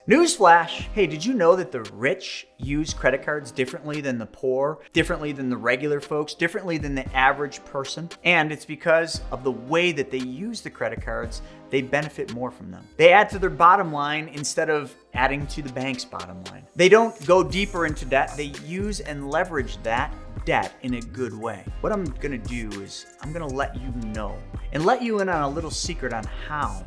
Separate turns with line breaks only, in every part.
Newsflash! Hey, did you know that the rich use credit cards differently than the poor, differently than the regular folks, differently than the average person? And it's because of the way that they use the credit cards, they benefit more from them. They add to their bottom line instead of adding to the bank's bottom line. They don't go deeper into debt, they use and leverage that debt in a good way. What I'm gonna do is I'm gonna let you know and let you in on a little secret on how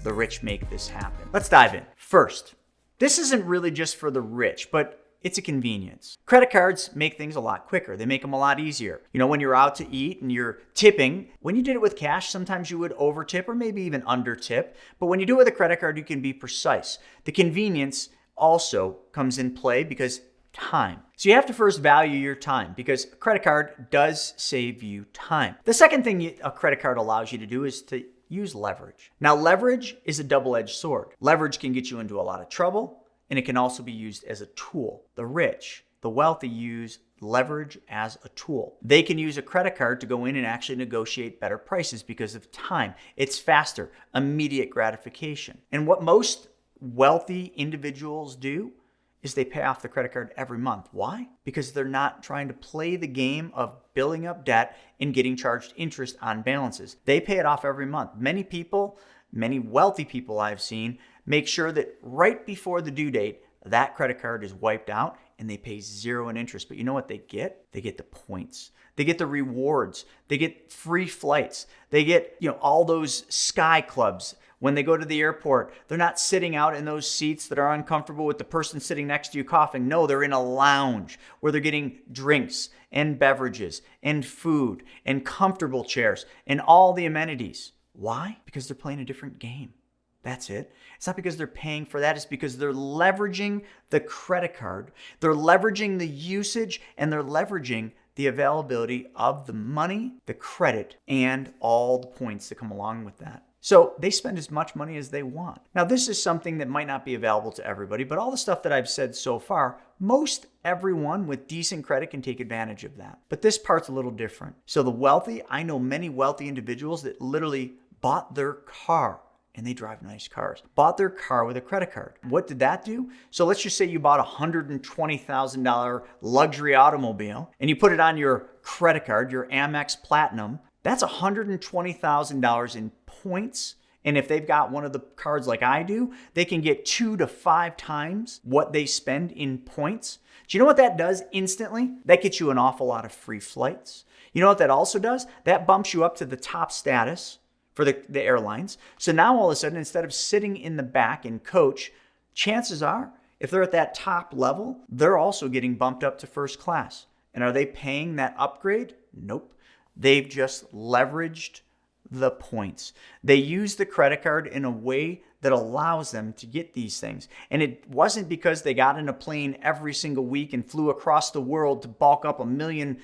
the rich make this happen. Let's dive in. First, this isn't really just for the rich, but it's a convenience. Credit cards make things a lot quicker. They make them a lot easier. You know, when you're out to eat and you're tipping, when you did it with cash, sometimes you would over tip or maybe even under tip. But when you do it with a credit card, you can be precise. The convenience also comes in play because time. So you have to first value your time because a credit card does save you time. The second thing a credit card allows you to do is to use leverage. Now, leverage is a double-edged sword. Leverage can get you into a lot of trouble, and it can also be used as a tool. The rich, the wealthy use leverage as a tool. They can use a credit card to go in and actually negotiate better prices because of time. It's faster, immediate gratification. And what most wealthy individuals do is they pay off the credit card every month. Why? Because they're not trying to play the game of building up debt and getting charged interest on balances. They pay it off every month. Many people, many wealthy people I've seen, make sure that right before the due date, that credit card is wiped out and they pay zero in interest. But you know what they get? They get the points. They get the rewards. They get free flights. They get, all those sky clubs. When they go to the airport, they're not sitting out in those seats that are uncomfortable with the person sitting next to you coughing. No, they're in a lounge where they're getting drinks and beverages and food and comfortable chairs and all the amenities. Why? Because they're playing a different game. That's it. It's not because they're paying for that. It's because they're leveraging the credit card. They're leveraging the usage and they're leveraging the availability of the money, the credit, and all the points that come along with that. So they spend as much money as they want. Now, this is something that might not be available to everybody, but all the stuff that I've said so far, most everyone with decent credit can take advantage of that. But this part's a little different. So the wealthy, I know many wealthy individuals that literally bought their car, and they drive nice cars, bought their car with a credit card. What did that do? So let's just say you bought a $120,000 luxury automobile, and you put it on your credit card, your Amex Platinum. That's $120,000 in points. And if they've got one of the cards like I do, they can get 2 to 5 times what they spend in points. Do you know what that does instantly? That gets you an awful lot of free flights. You know what that also does? That bumps you up to the top status for the airlines. So now all of a sudden, instead of sitting in the back in coach, chances are, if they're at that top level, they're also getting bumped up to first class. And are they paying that upgrade? Nope. They've just leveraged the points. They use the credit card in a way that allows them to get these things. And it wasn't because they got in a plane every single week and flew across the world to bulk up 1 million,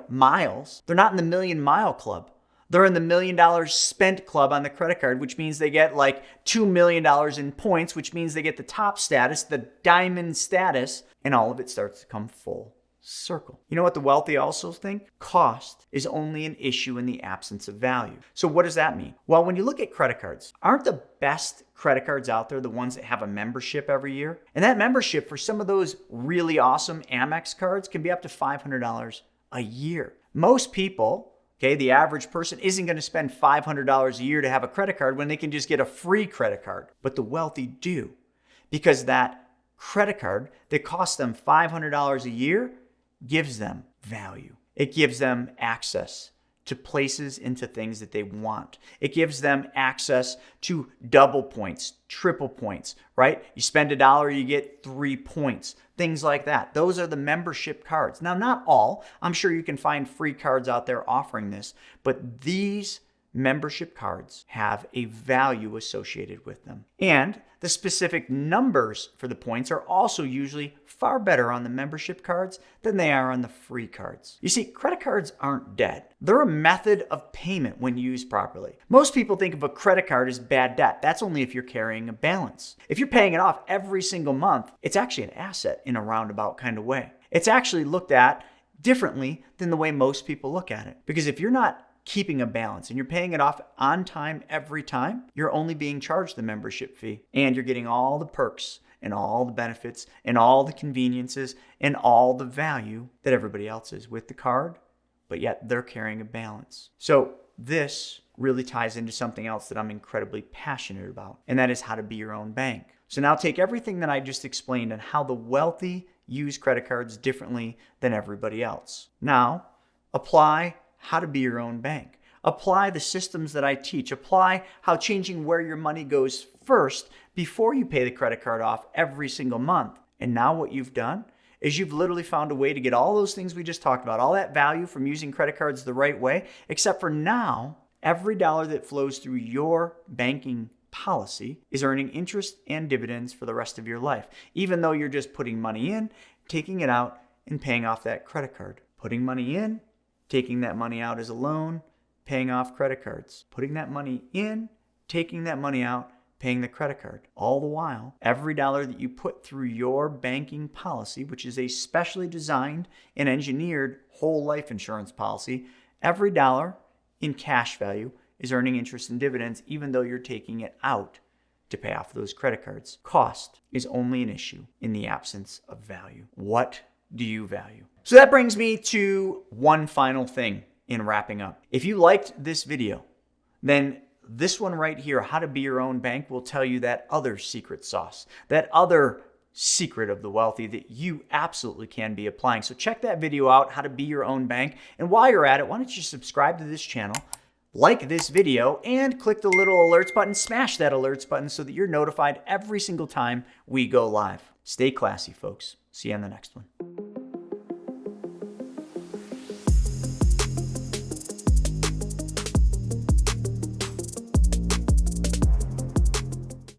miles. They're not in the Million Mile Club. They're in the $1 million spent club on the credit card, which means they get like $2 million in points, which means they get the top status, the diamond status, and all of it starts to come full circle. You know what the wealthy also think? Cost is only an issue in the absence of value. So what does that mean? Well, when you look at credit cards, aren't the best credit cards out there the ones that have a membership every year? And that membership for some of those really awesome Amex cards can be up to $500 a year. Most people, the average person isn't going to spend $500 a year to have a credit card when they can just get a free credit card. But the wealthy do, because that credit card that costs them $500 a year gives them value. It gives them access to places, into things that they want. It gives them access to double points, triple points, right? You spend $1, you get 3 points, things like that. Those are the membership cards. Now, not all. I'm sure you can find free cards out there offering this, but these membership cards have a value associated with them. And the specific numbers for the points are also usually far better on the membership cards than they are on the free cards. You see, credit cards aren't dead. They're a method of payment when used properly. Most people think of a credit card as bad debt. That's only if you're carrying a balance. If you're paying it off every single month, it's actually an asset in a roundabout kind of way. It's actually looked at differently than the way most people look at it. Because if you're not keeping a balance and you're paying it off on time every time, you're only being charged the membership fee and you're getting all the perks and all the benefits and all the conveniences and all the value that everybody else is with the card, but yet they're carrying a balance. So this really ties into something else that I'm incredibly passionate about, and that is how to be your own bank. So now take everything that I just explained and how the wealthy use credit cards differently than everybody else. Now, apply how to be your own bank. Apply the systems that I teach. Apply how changing where your money goes first before you pay the credit card off every single month. And now what you've done is you've literally found a way to get all those things we just talked about, all that value from using credit cards the right way, except for now, every dollar that flows through your banking policy is earning interest and dividends for the rest of your life, even though you're just putting money in, taking it out, and paying off that credit card. Putting money in, taking that money out as a loan, paying off credit cards. Putting that money in, taking that money out, paying the credit card. All the while, every dollar that you put through your banking policy, which is a specially designed and engineered whole life insurance policy, every dollar in cash value is earning interest and dividends, even though you're taking it out to pay off those credit cards. Cost is only an issue in the absence of value. What do you value? So that brings me to one final thing in wrapping up. If you liked this video, then this one right here, how to be your own bank, will tell you that other secret sauce, that other secret of the wealthy that you absolutely can be applying. So check that video out, how to be your own bank. And while you're at it, why don't you subscribe to this channel, like this video, and click the little alerts button, smash that alerts button so that you're notified every single time we go live. Stay classy, folks. See you on the next one.